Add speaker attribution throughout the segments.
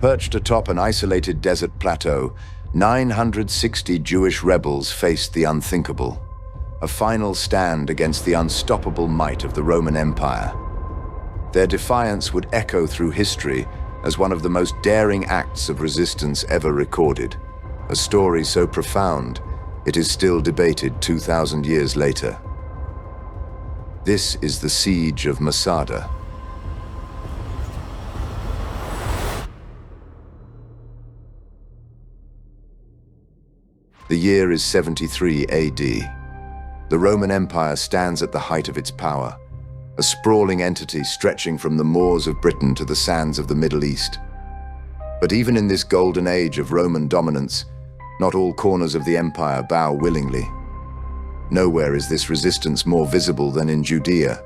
Speaker 1: Perched atop an isolated desert plateau, 960 Jewish rebels faced the unthinkable, a final stand against the unstoppable might of the Roman Empire. Their defiance would echo through history as one of the most daring acts of resistance ever recorded, a story so profound it is still debated 2,000 years later. This is the Siege of Masada. The year is 73 AD. The Roman Empire stands at the height of its power, a sprawling entity stretching from the moors of Britain to the sands of the Middle East. But even in this golden age of Roman dominance, not all corners of the empire bow willingly. Nowhere is this resistance more visible than in Judea,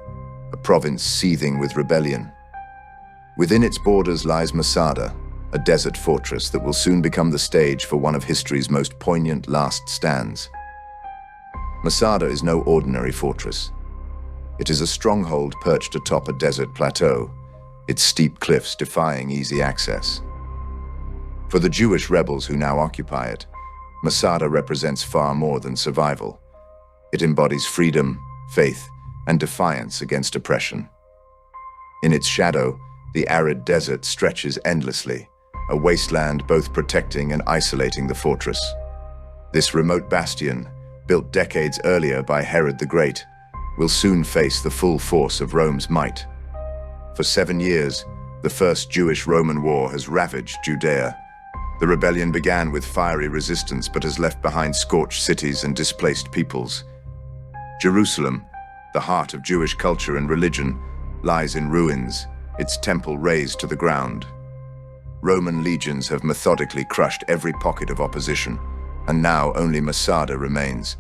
Speaker 1: a province seething with rebellion. Within its borders lies Masada, a desert fortress that will soon become the stage for one of history's most poignant last stands. Masada is no ordinary fortress. It is a stronghold perched atop a desert plateau, its steep cliffs defying easy access. For the Jewish rebels who now occupy it, Masada represents far more than survival. It embodies freedom, faith, and defiance against oppression. In its shadow, the arid desert stretches endlessly, a wasteland both protecting and isolating the fortress. This remote bastion, built decades earlier by Herod the Great, will soon face the full force of Rome's might. For 7 years, the First Jewish-Roman War has ravaged Judea. The rebellion began with fiery resistance but has left behind scorched cities and displaced peoples. Jerusalem, the heart of Jewish culture and religion, lies in ruins, its temple razed to the ground. Roman legions have methodically crushed every pocket of opposition, and now only Masada remains,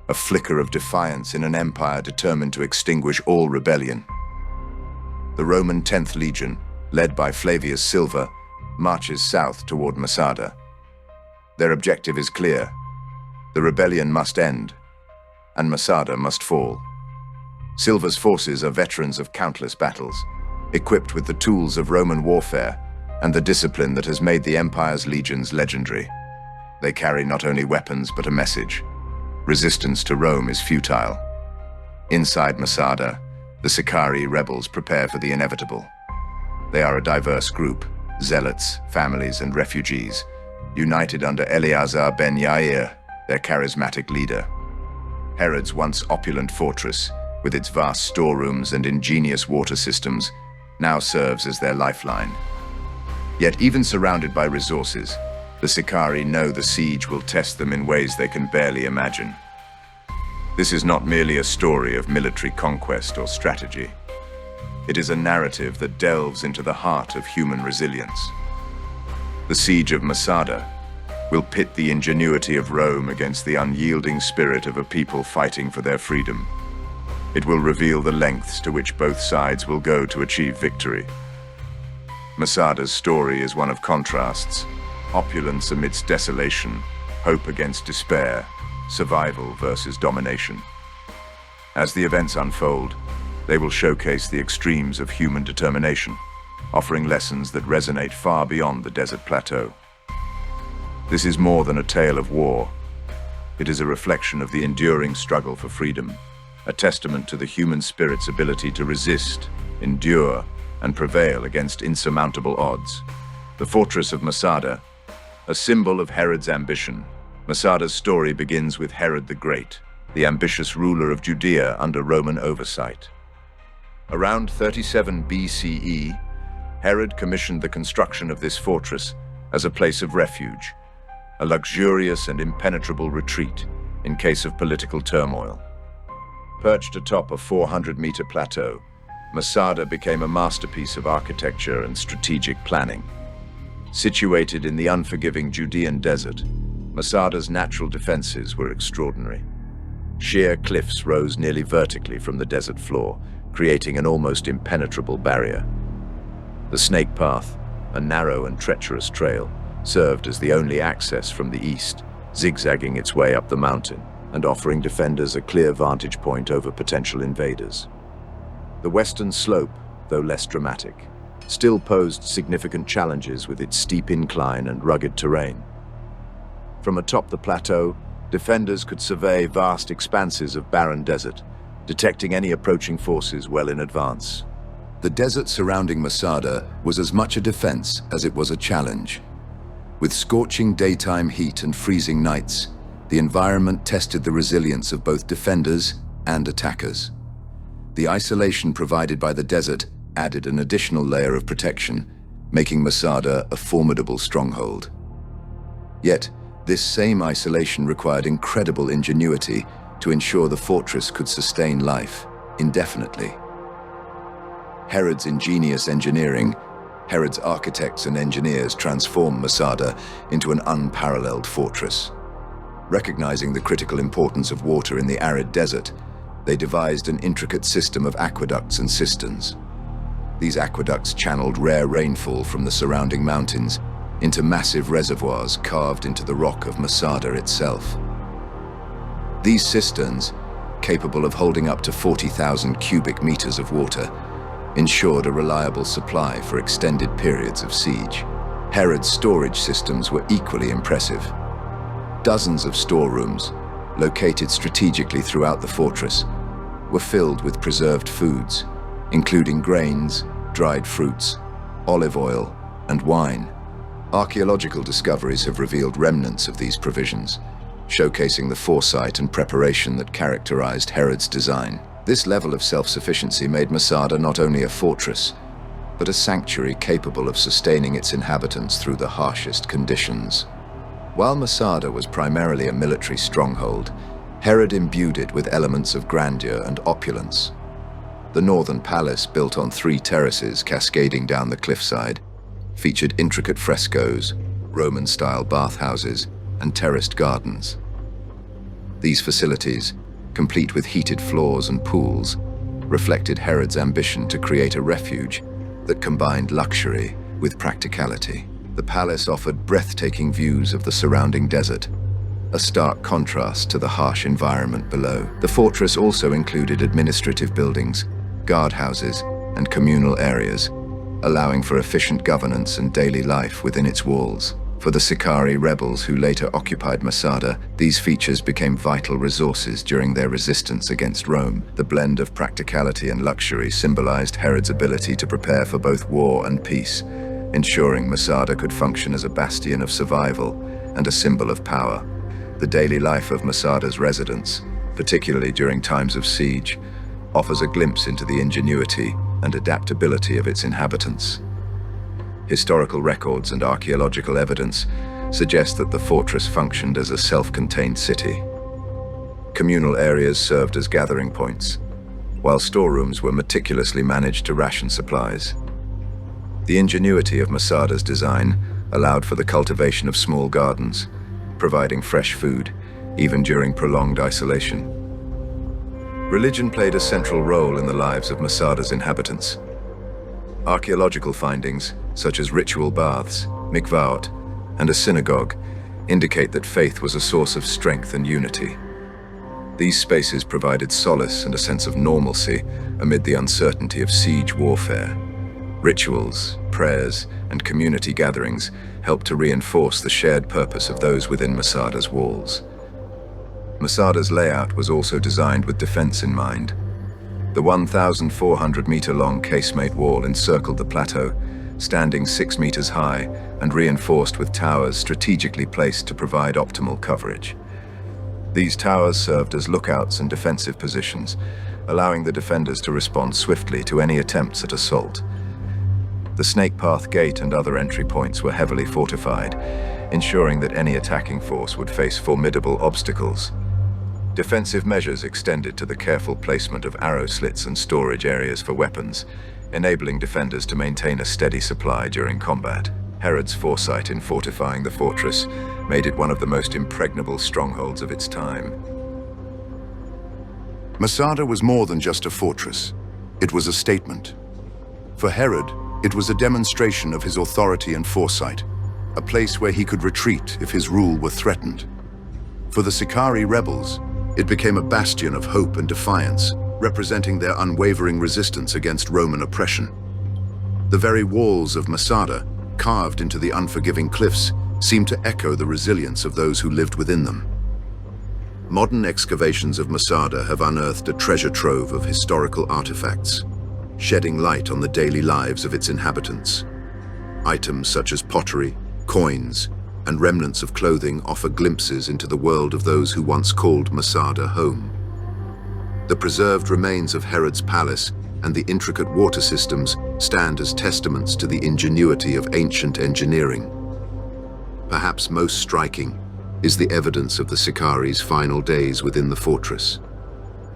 Speaker 1: a flicker of defiance in an empire determined to extinguish all rebellion. The Roman 10th Legion, led by Flavius Silva, marches south toward Masada. Their objective is clear: the rebellion must end, and Masada must fall. Silva's forces are veterans of countless battles, equipped with the tools of Roman warfare and the discipline that has made the empire's legions legendary. They carry not only weapons but a message: resistance to Rome is futile. Inside Masada, the Sicarii rebels prepare for the inevitable. They are a diverse group: zealots, families, and refugees, united under Eleazar ben Yair, their charismatic leader. Herod's once opulent fortress, with its vast storerooms and ingenious water systems, now serves as their lifeline. Yet even surrounded by resources, the Sicarii know the siege will test them in ways they can barely imagine. This is not merely a story of military conquest or strategy. It is a narrative that delves into the heart of human resilience. The Siege of Masada will pit the ingenuity of Rome against the unyielding spirit of a people fighting for their freedom. It will reveal the lengths to which both sides will go to achieve victory. Masada's story is one of contrasts: opulence amidst desolation, hope against despair, survival versus domination. As the events unfold, they will showcase the extremes of human determination, offering lessons that resonate far beyond the desert plateau. This is more than a tale of war. It is a reflection of the enduring struggle for freedom, a testament to the human spirit's ability to resist, endure, and prevail against insurmountable odds. The fortress of Masada, a symbol of Herod's ambition. Masada's story begins with Herod the Great, the ambitious ruler of Judea under Roman oversight. Around 37 BCE, Herod commissioned the construction of this fortress as a place of refuge, a luxurious and impenetrable retreat in case of political turmoil. Perched atop a 400-meter plateau, Masada became a masterpiece of architecture and strategic planning. Situated in the unforgiving Judean desert, Masada's natural defenses were extraordinary. Sheer cliffs rose nearly vertically from the desert floor, creating an almost impenetrable barrier. The Snake Path, a narrow and treacherous trail, served as the only access from the east, zigzagging its way up the mountain and offering defenders a clear vantage point over potential invaders. The western slope, though less dramatic, still posed significant challenges with its steep incline and rugged terrain. From atop the plateau, defenders could survey vast expanses of barren desert, detecting any approaching forces well in advance. The desert surrounding Masada was as much a defense as it was a challenge. With scorching daytime heat and freezing nights, the environment tested the resilience of both defenders and attackers. The isolation provided by the desert added an additional layer of protection, making Masada a formidable stronghold. Yet, this same isolation required incredible ingenuity to ensure the fortress could sustain life indefinitely. Herod's ingenious engineering, Herod's architects and engineers transformed Masada into an unparalleled fortress. Recognizing the critical importance of water in the arid desert, they devised an intricate system of aqueducts and cisterns. These aqueducts channeled rare rainfall from the surrounding mountains into massive reservoirs carved into the rock of Masada itself. These cisterns, capable of holding up to 40,000 cubic meters of water, ensured a reliable supply for extended periods of siege. Herod's storage systems were equally impressive. Dozens of storerooms, located strategically throughout the fortress, were filled with preserved foods, including grains, dried fruits, olive oil, and wine. Archaeological discoveries have revealed remnants of these provisions, showcasing the foresight and preparation that characterized Herod's design. This level of self-sufficiency made Masada not only a fortress, but a sanctuary capable of sustaining its inhabitants through the harshest conditions. While Masada was primarily a military stronghold, Herod imbued it with elements of grandeur and opulence. The northern palace, built on 3 terraces cascading down the cliffside, featured intricate frescoes, Roman-style bathhouses, and terraced gardens. These facilities, complete with heated floors and pools, reflected Herod's ambition to create a refuge that combined luxury with practicality. The palace offered breathtaking views of the surrounding desert, a stark contrast to the harsh environment below. The fortress also included administrative buildings, guardhouses, and communal areas, allowing for efficient governance and daily life within its walls. For the Sicarii rebels who later occupied Masada, these features became vital resources during their resistance against Rome. The blend of practicality and luxury symbolized Herod's ability to prepare for both war and peace, ensuring Masada could function as a bastion of survival and a symbol of power. The daily life of Masada's residents, particularly during times of siege, offers a glimpse into the ingenuity and adaptability of its inhabitants. Historical records and archaeological evidence suggest that the fortress functioned as a self-contained city. Communal areas served as gathering points, while storerooms were meticulously managed to ration supplies. The ingenuity of Masada's design allowed for the cultivation of small gardens, providing fresh food, even during prolonged isolation. Religion played a central role in the lives of Masada's inhabitants. Archaeological findings, such as ritual baths, mikvaot, and a synagogue, indicate that faith was a source of strength and unity. These spaces provided solace and a sense of normalcy amid the uncertainty of siege warfare. Rituals, prayers, and community gatherings helped to reinforce the shared purpose of those within Masada's walls. Masada's layout was also designed with defense in mind. The 1,400-meter-long casemate wall encircled the plateau, standing 6 meters high and reinforced with towers strategically placed to provide optimal coverage. These towers served as lookouts and defensive positions, allowing the defenders to respond swiftly to any attempts at assault. The Snake Path Gate and other entry points were heavily fortified, ensuring that any attacking force would face formidable obstacles. Defensive measures extended to the careful placement of arrow slits and storage areas for weapons, enabling defenders to maintain a steady supply during combat. Herod's foresight in fortifying the fortress made it one of the most impregnable strongholds of its time.
Speaker 2: Masada was more than just a fortress. It was a statement. For Herod, it was a demonstration of his authority and foresight, a place where he could retreat if his rule were threatened. For the Sicarii rebels, it became a bastion of hope and defiance, representing their unwavering resistance against Roman oppression. The very walls of Masada, carved into the unforgiving cliffs, seem to echo the resilience of those who lived within them. Modern excavations of Masada have unearthed a treasure trove of historical artifacts, shedding light on the daily lives of its inhabitants. Items such as pottery, coins, and remnants of clothing offer glimpses into the world of those who once called Masada home. The preserved remains of Herod's palace and the intricate water systems stand as testaments to the ingenuity of ancient engineering. Perhaps most striking is the evidence of the Sicarii's final days within the fortress.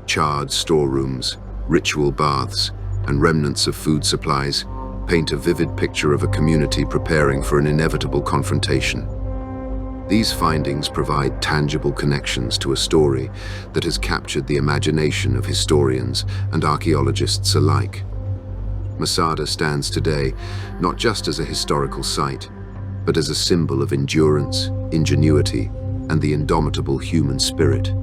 Speaker 2: Charred storerooms, ritual baths, and remnants of food supplies paint a vivid picture of a community preparing for an inevitable confrontation. These findings provide tangible connections to a story that has captured the imagination of historians and archaeologists alike. Masada stands today not just as a historical site, but as a symbol of endurance, ingenuity, and the indomitable human spirit.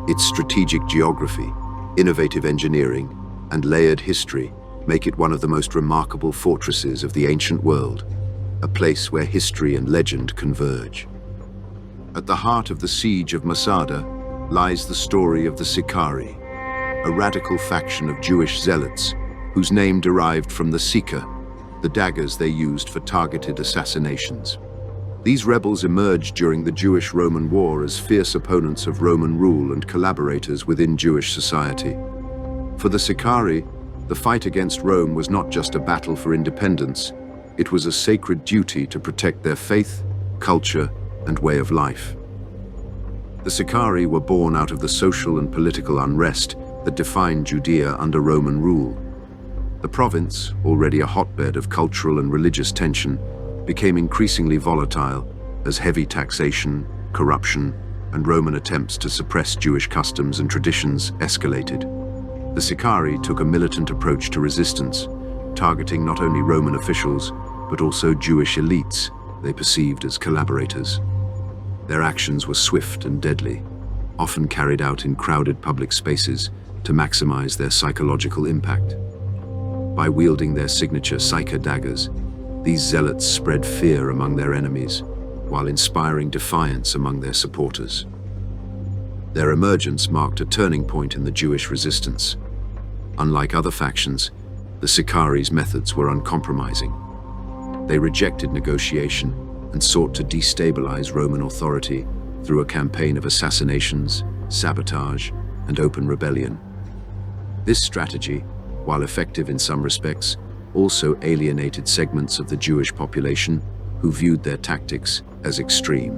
Speaker 2: Its strategic geography, innovative engineering, and layered history make it one of the most remarkable fortresses of the ancient world, a place where history and legend converge. At the heart of the Siege of Masada lies the story of the Sicarii, a radical faction of Jewish zealots whose name derived from the Sika, the daggers they used for targeted assassinations. These rebels emerged during the Jewish-Roman War as fierce opponents of Roman rule and collaborators within Jewish society. For the Sicarii, the fight against Rome was not just a battle for independence, it was a sacred duty to protect their faith, culture, and way of life. The Sicarii were born out of the social and political unrest that defined Judea under Roman rule. The province, already a hotbed of cultural and religious tension, became increasingly volatile as heavy taxation, corruption, and Roman attempts to suppress Jewish customs and traditions escalated. The Sicarii took a militant approach to resistance, targeting not only Roman officials, but also Jewish elites they perceived as collaborators. Their actions were swift and deadly, often carried out in crowded public spaces to maximize their psychological impact. By wielding their signature Sika daggers, these zealots spread fear among their enemies, while inspiring defiance among their supporters. Their emergence marked a turning point in the Jewish resistance. Unlike other factions, the Sicarii's methods were uncompromising. They rejected negotiation and sought to destabilize Roman authority through a campaign of assassinations, sabotage, and open rebellion. This strategy, while effective in some respects, also alienated segments of the Jewish population who viewed their tactics as extreme.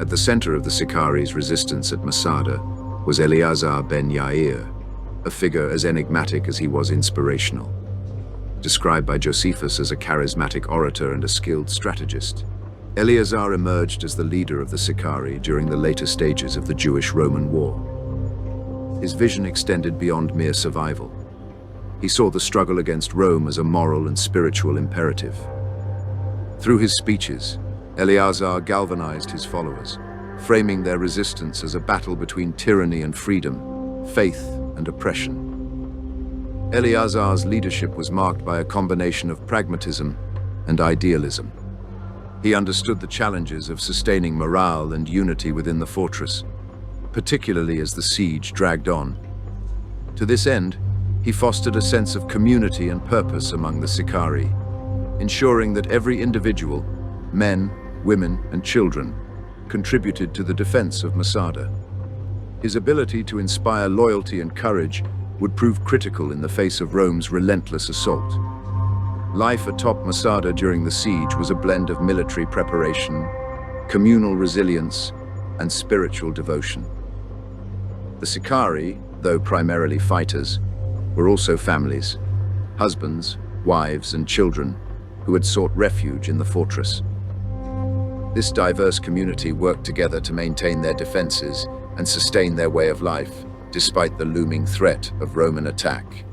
Speaker 2: At the center of the Sicarii's resistance at Masada was Eleazar ben Yair, a figure as enigmatic as he was inspirational. Described by Josephus as a charismatic orator and a skilled strategist, Eleazar emerged as the leader of the Sicarii during the later stages of the Jewish-Roman War. His vision extended beyond mere survival. He saw the struggle against Rome as a moral and spiritual imperative. Through his speeches, Eleazar galvanized his followers, framing their resistance as a battle between tyranny and freedom, faith and oppression. Eleazar's leadership was marked by a combination of pragmatism and idealism. He understood the challenges of sustaining morale and unity within the fortress, particularly as the siege dragged on. To this end, he fostered a sense of community and purpose among the Sicarii, ensuring that every individual, men, women, and children, contributed to the defense of Masada. His ability to inspire loyalty and courage would prove critical in the face of Rome's relentless assault. Life atop Masada during the siege was a blend of military preparation, communal resilience, and spiritual devotion. The Sicarii, though primarily fighters, were also families, husbands, wives, and children who had sought refuge in the fortress. This diverse community worked together to maintain their defenses and sustain their way of life, despite the looming threat of Roman attack.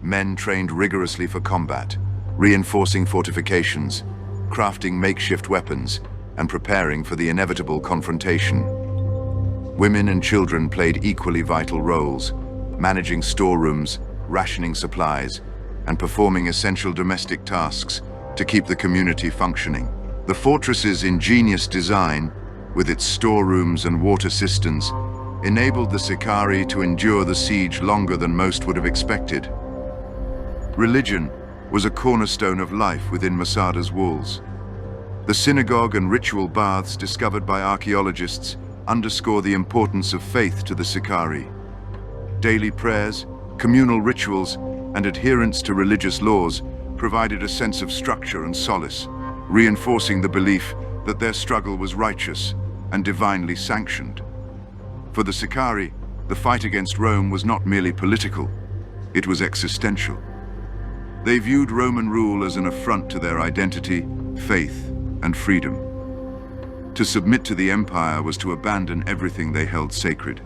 Speaker 1: Men trained rigorously for combat, reinforcing fortifications, crafting makeshift weapons, and preparing for the inevitable confrontation. Women and children played equally vital roles, managing storerooms, rationing supplies,
Speaker 2: and performing essential domestic tasks to keep the community functioning. The fortress's ingenious design, with its storerooms and water cisterns, enabled the Sicarii to endure the siege longer than most would have expected. Religion was a cornerstone of life within Masada's walls. The synagogue and ritual baths discovered by archaeologists underscore the importance of faith to the Sicarii. Daily prayers, communal rituals, and adherence to religious laws provided a sense of structure and solace, reinforcing the belief that their struggle was righteous and divinely sanctioned. For the Sicarii, the fight against Rome was not merely political, it was existential. They viewed Roman rule as an affront to their identity, faith, and freedom. To submit to the empire was to abandon everything they held sacred.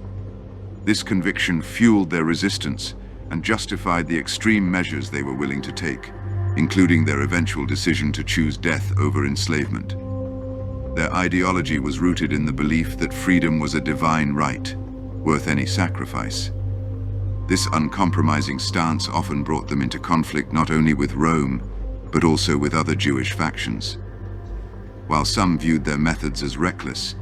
Speaker 2: This conviction fueled their resistance and justified the extreme measures they were willing to take, including their eventual decision to choose death over enslavement. Their ideology was rooted in the belief that freedom was a divine right, worth any sacrifice. This uncompromising stance often brought them into conflict not only with Rome, but also with other Jewish factions. While some viewed their methods as reckless,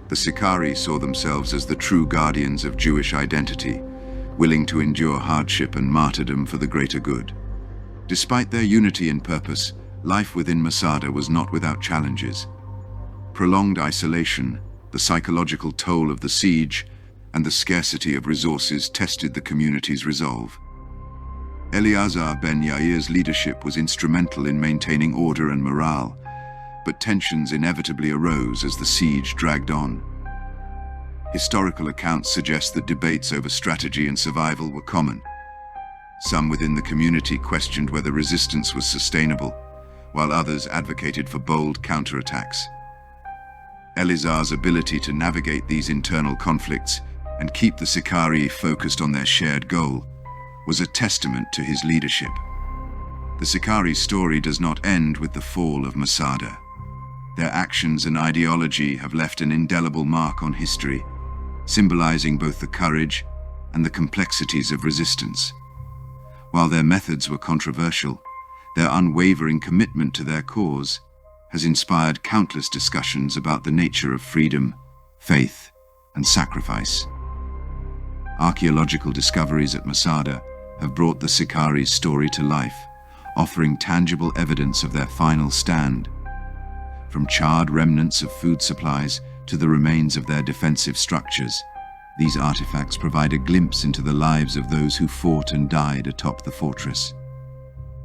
Speaker 2: the Sicarii saw themselves as the true guardians of Jewish identity, willing to endure hardship and martyrdom for the greater good. Despite their unity in purpose, life within Masada was not without challenges. Prolonged isolation, the psychological toll of the siege, and the scarcity of resources tested the community's resolve. Eleazar ben Yair's leadership was instrumental in maintaining order and morale, but tensions inevitably arose as the siege dragged on. Historical accounts suggest that debates over strategy and survival were common. Some within the community questioned whether resistance was sustainable, while others advocated for bold counterattacks. Eleazar's ability to navigate these internal conflicts and keep the Sicarii focused on their shared goal was a testament to his leadership. The Sicarii story does not end with the fall of Masada. Their actions and ideology have left an indelible mark on history, symbolizing both the courage and the complexities of resistance. While their methods were controversial, their unwavering commitment to their cause has inspired countless discussions about the nature of freedom, faith, and sacrifice. Archaeological discoveries at Masada have brought the Sicarii's story to life, offering tangible evidence of their final stand. From charred remnants of food supplies to the remains of their defensive structures, these artifacts provide a glimpse into the lives of those who fought and died atop the fortress.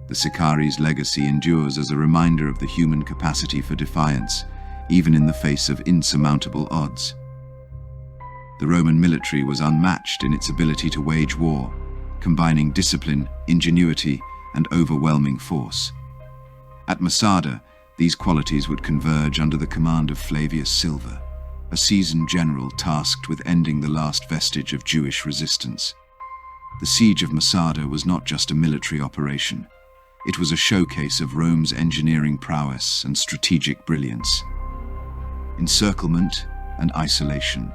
Speaker 2: The Sicarii's legacy endures as a reminder of the human capacity for defiance, even in the face of insurmountable odds. The Roman military was unmatched in its ability to wage war, combining discipline, ingenuity, and overwhelming force. At Masada, these qualities would converge under the command of Flavius Silva, a seasoned general tasked with ending the last vestige of Jewish resistance. The Siege of Masada was not just a military operation. It was a showcase of Rome's engineering prowess and strategic brilliance. Encirclement and isolation.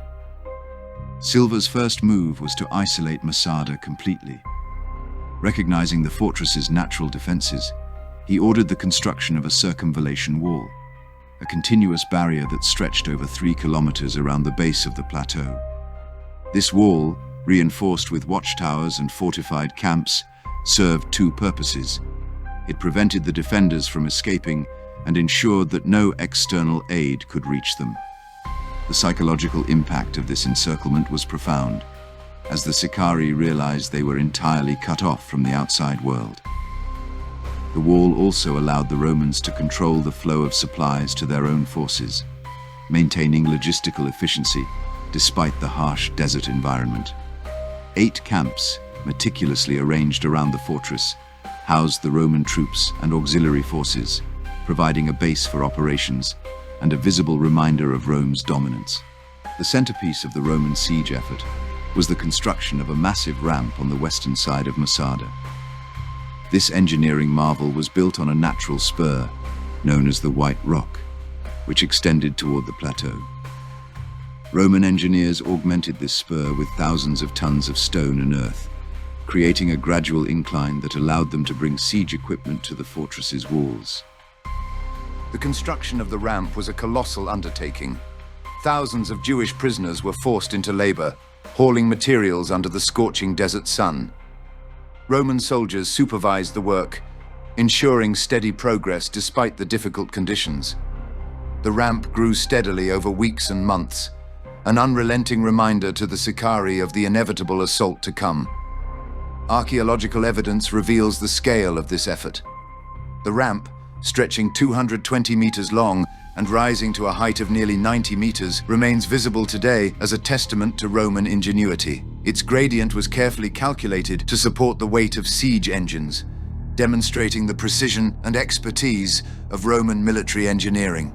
Speaker 2: Silva's first move was to isolate Masada completely. Recognizing the fortress's natural defenses, he ordered the construction of a circumvallation wall, a continuous barrier that stretched over 3 kilometers around the base of the plateau. This wall, reinforced with watchtowers and fortified camps, served 2 purposes. It prevented the defenders from escaping and ensured that no external aid could reach them. The psychological impact of this encirclement was profound, as the Sicarii realized they were entirely cut off from the outside world. The wall also allowed the Romans to control the flow of supplies to their own forces, maintaining logistical efficiency despite the harsh desert environment. 8 camps, meticulously arranged around the fortress, housed the Roman troops and auxiliary forces, providing a base for operations and a visible reminder of Rome's dominance. The centerpiece of the Roman siege effort was the construction of a massive ramp on the western side of Masada. This engineering marvel was built on a natural spur, known as the White Rock, which extended toward the plateau. Roman engineers augmented this spur with thousands of tons of stone and earth,
Speaker 1: creating a gradual incline that allowed them to bring siege equipment to the fortress's walls.
Speaker 2: The construction of the ramp was a colossal undertaking. Thousands of Jewish prisoners were forced into labor, hauling materials under the scorching desert sun. Roman soldiers supervised the work, ensuring steady progress despite the difficult conditions. The ramp grew steadily over weeks and months, an unrelenting reminder to the Sicarii of the inevitable assault to come. Archaeological evidence reveals the scale of this effort. The ramp, stretching 220 meters long and rising to a height of nearly 90 meters, remains visible today as a testament to Roman ingenuity. Its gradient was carefully calculated to support the weight of siege engines, demonstrating the precision and expertise of Roman military engineering.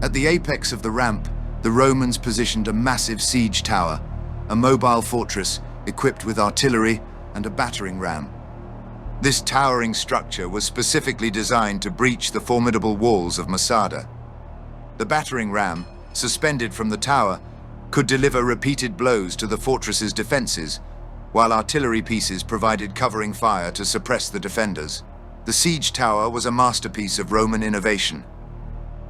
Speaker 2: At the apex of the ramp, the Romans positioned a massive siege tower, a mobile fortress equipped with artillery and a battering ram. This towering structure was specifically designed to breach the formidable walls of Masada. The battering ram, suspended from the tower, could deliver repeated blows to the fortress's defenses, while artillery pieces provided covering fire to suppress the defenders. The siege tower was a masterpiece of Roman innovation.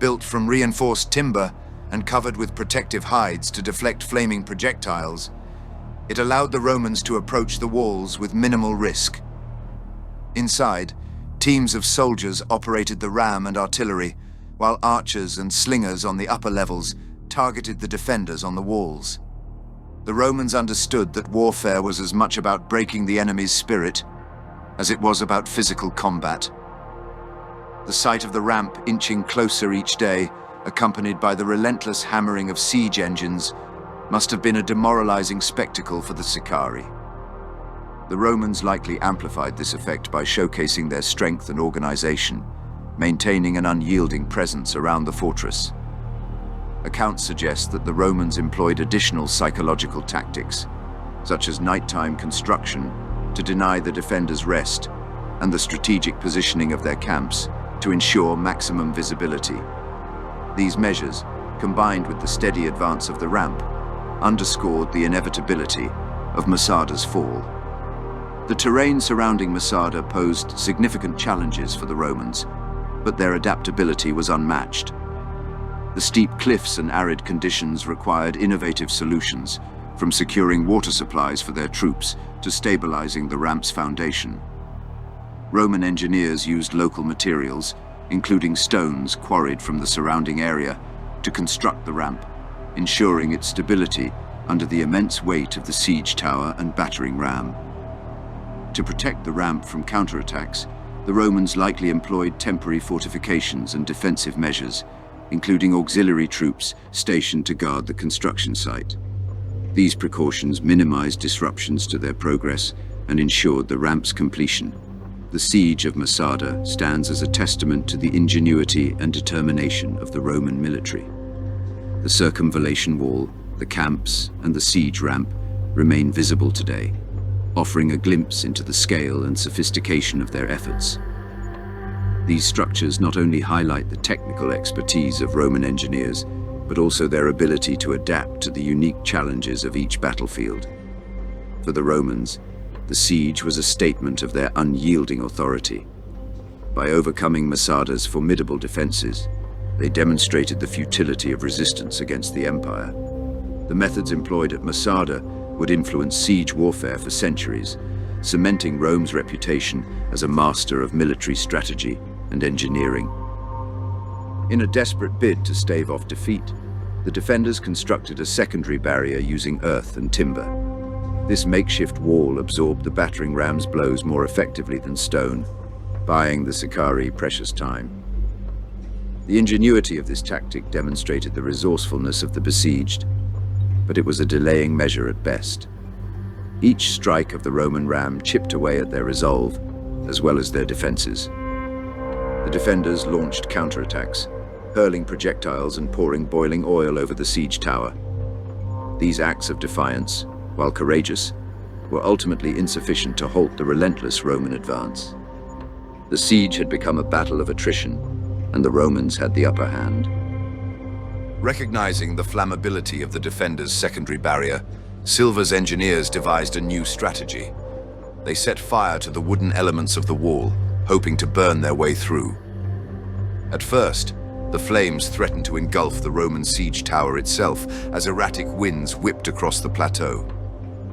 Speaker 2: Built from reinforced timber and covered with protective hides to deflect flaming projectiles, it allowed the Romans to approach the walls with minimal risk. Inside, teams of soldiers operated the ram and artillery, while archers and slingers on the upper levels targeted the defenders on the walls. The Romans understood that warfare was as much about breaking the enemy's spirit as it was about physical combat. The sight of the ramp inching closer each day, accompanied by the relentless hammering of siege engines, must have been a demoralizing spectacle for the Sicarii. The Romans likely amplified this effect by showcasing their strength and organization, maintaining an unyielding presence around the fortress. Accounts suggest that the Romans employed additional psychological tactics, such as nighttime construction, to deny the defenders rest, and the strategic positioning of their camps to ensure maximum visibility. These measures, combined with the steady advance of the ramp, underscored the inevitability of Masada's fall. The terrain surrounding Masada posed significant challenges for the Romans, but their adaptability was unmatched. The steep cliffs and arid conditions required innovative solutions, from securing water supplies for their troops to stabilizing the ramp's foundation. Roman engineers used local materials, including stones quarried from the surrounding area, to construct the ramp, ensuring its stability under the immense weight of the siege tower and battering ram. To protect the ramp from counterattacks, the Romans likely employed temporary fortifications and defensive measures, including auxiliary troops stationed to guard the construction site. These precautions minimized disruptions to their progress and ensured the ramp's completion. The Siege of Masada stands as a testament to the ingenuity and determination of the Roman military. The circumvallation wall, the camps, and the siege ramp remain visible today, offering a glimpse into the scale and sophistication of their efforts. These structures not only highlight the technical expertise of Roman engineers, but also their ability to adapt to the unique challenges of each battlefield. For the Romans, the siege was a statement of their unyielding authority. By overcoming Masada's formidable defenses, they demonstrated the futility of resistance against the empire. The methods employed at Masada would influence siege warfare for centuries, cementing Rome's reputation as a master of military strategy and engineering. In a desperate bid to stave off defeat, the defenders constructed a secondary barrier using earth and timber. This makeshift wall absorbed the battering ram's blows more effectively than stone, buying the Sicarii precious time. The ingenuity of this tactic demonstrated the resourcefulness of the besieged, but it was a delaying measure at best. Each strike of the Roman ram chipped away at their resolve, as well as their defenses. The defenders launched counterattacks, hurling projectiles and pouring boiling oil over the siege tower. These acts of defiance, while courageous, were ultimately insufficient to halt the relentless Roman advance. The siege had become a battle of attrition, and the Romans had the upper hand. Recognizing the flammability of the defenders' secondary barrier, Silva's engineers devised a new strategy. They set fire to the wooden elements of the wall, hoping to burn their way through. At first, the flames threatened to engulf the Roman siege tower itself as erratic winds whipped across the plateau.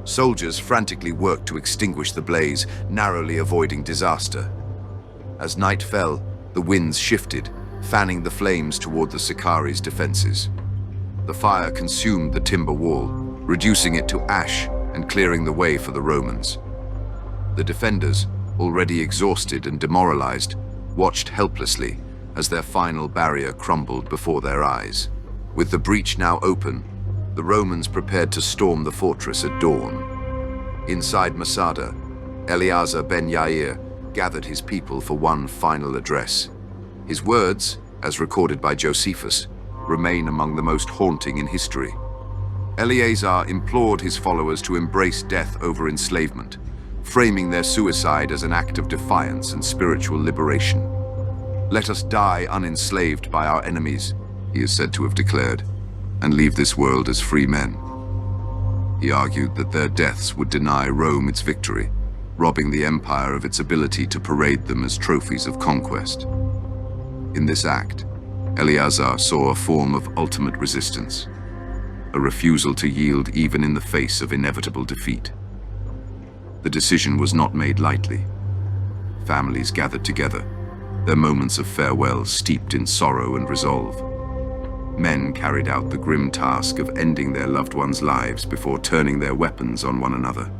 Speaker 2: Soldiers frantically worked to extinguish the blaze, narrowly avoiding disaster. As night fell, the winds shifted, fanning the flames toward the Sicarii's defenses. The fire consumed the timber wall, reducing it to ash and clearing the way for the Romans. The defenders, already exhausted and demoralized, watched helplessly as their final barrier crumbled before their eyes. With the breach now open, the Romans prepared to storm the fortress at dawn. Inside Masada, Eleazar ben Yair gathered his people for one final address. His words, as recorded by Josephus, remain among the most haunting in history. Eleazar implored his followers to embrace death over enslavement, framing their suicide as an act of defiance and spiritual liberation. "Let us die unenslaved by our enemies," he is said to have declared, "and leave this world as free men." He argued that their deaths would deny Rome its victory, robbing the empire of its ability to parade them as trophies of conquest. In this act, Eleazar saw a form of ultimate resistance, a refusal to yield even in the face of inevitable defeat. The decision was not made lightly. Families gathered together, their moments of farewell steeped in sorrow and resolve. Men carried out the grim task of ending their loved ones' lives before turning their weapons on one another.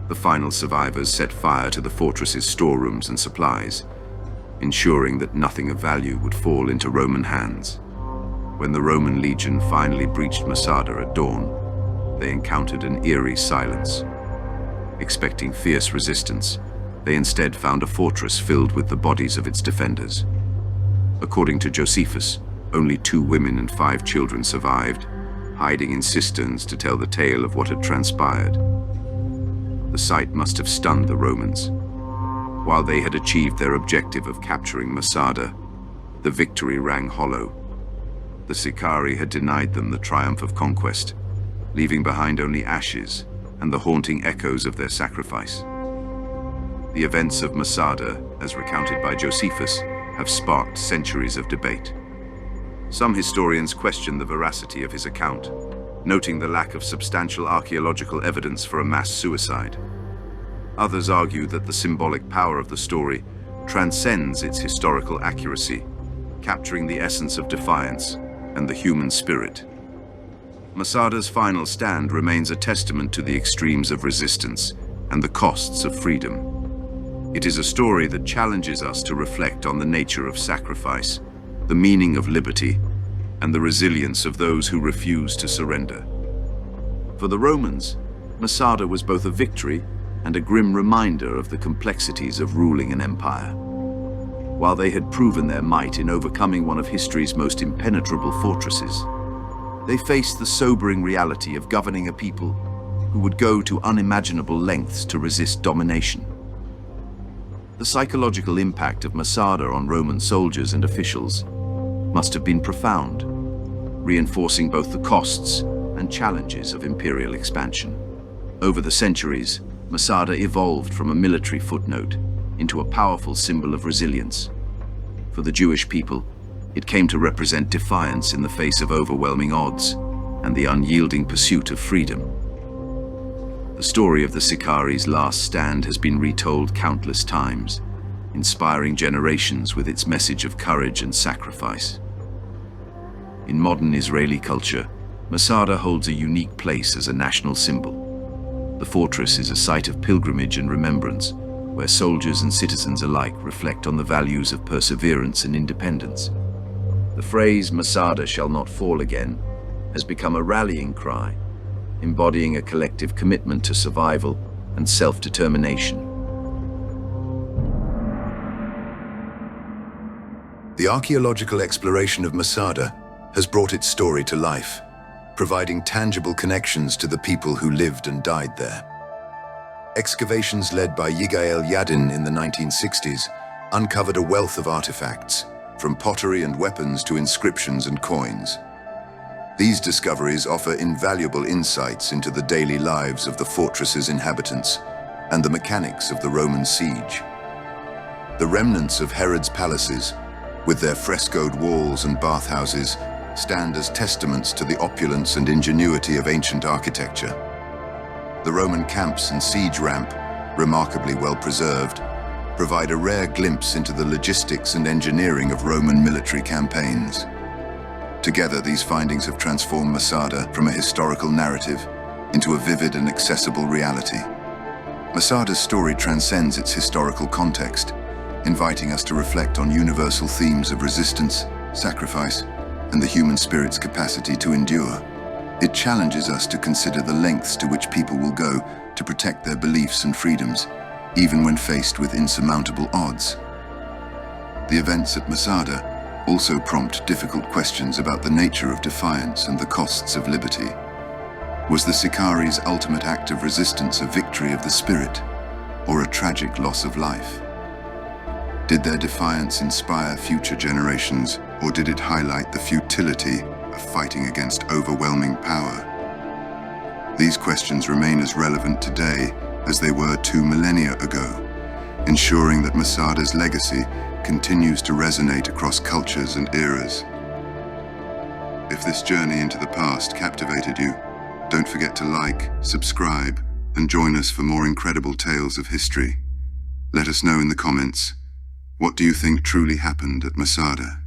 Speaker 2: The final survivors set fire to the fortress's storerooms and supplies, ensuring that nothing of value would fall into Roman hands. When the Roman legion finally breached Masada at dawn, they encountered an eerie silence. Expecting fierce resistance, they instead found a fortress filled with the bodies of its defenders. According to Josephus, only 2 women and 5 children survived, hiding in cisterns to tell the tale of what had transpired. The sight must have stunned the Romans. While they had achieved their objective of capturing Masada, the victory rang hollow. The Sicarii had denied them the triumph of conquest, leaving behind only ashes and the haunting echoes of their sacrifice. The events of Masada, as recounted by Josephus, have sparked centuries of debate. Some historians question the veracity of his account, noting the lack of substantial archaeological evidence for a mass suicide. Others argue that the symbolic power of the story transcends its historical accuracy, capturing the essence of defiance and the human spirit. Masada's final stand remains a testament to the extremes of resistance and the costs of freedom. It is a story that challenges us to reflect on the nature of sacrifice, the meaning of liberty, and the resilience of those who refuse to surrender. For the Romans, Masada was both a victory and a grim reminder of the complexities of ruling an empire. While they had proven their might in overcoming one of history's most impenetrable fortresses, they faced the sobering reality of governing a people who would go to unimaginable lengths to resist domination. The psychological impact of Masada on Roman soldiers and officials must have been profound, reinforcing both the costs and challenges of imperial expansion. Over the centuries, Masada evolved from a military footnote into a powerful symbol of resilience. For the Jewish people, it came to represent defiance in the face of overwhelming odds and the unyielding pursuit of freedom. The story of the Sicarii's last stand has been retold countless times, inspiring generations with its message of courage and sacrifice. In modern Israeli culture, Masada holds a unique place as a national symbol. The fortress is a site of pilgrimage and remembrance, where soldiers and citizens alike reflect on the values of perseverance and independence. The phrase "Masada shall not fall again" has become a rallying cry, embodying a collective commitment to survival and self-determination. The archaeological exploration of Masada has brought its story to life, providing tangible connections to the people who lived and died there. Excavations led by Yigael Yadin in the 1960s uncovered a wealth of artifacts, from pottery and weapons to inscriptions and coins. These discoveries offer invaluable insights into the daily lives of the fortress's inhabitants,
Speaker 1: and the mechanics of the Roman siege. The remnants of Herod's palaces, with their frescoed walls and bathhouses, stand as testaments to the opulence and ingenuity of ancient architecture. The Roman camps and siege ramp, remarkably well preserved, provide a rare glimpse into the logistics and engineering of Roman military campaigns. Together, these findings have transformed Masada from a historical narrative into a vivid and accessible reality. Masada's story transcends its historical context, inviting us to reflect on universal themes of resistance, sacrifice, and the human spirit's capacity to endure. It challenges us to consider the lengths to which people will go to protect their beliefs and freedoms, even when faced with insurmountable odds. The events at Masada also prompt difficult questions about the nature of defiance and the costs of liberty. Was the Sicari's ultimate act of resistance a victory of the spirit, or a tragic loss of life? Did their defiance inspire future generations, or did it highlight the futility of fighting against overwhelming power? These questions remain as relevant today as they were 2 millennia ago, ensuring that Masada's legacy continues to resonate across cultures and eras. If this journey into the past captivated you, don't forget to like, subscribe, and join us for more incredible tales of history. Let us know in the comments, what do you think truly happened at Masada?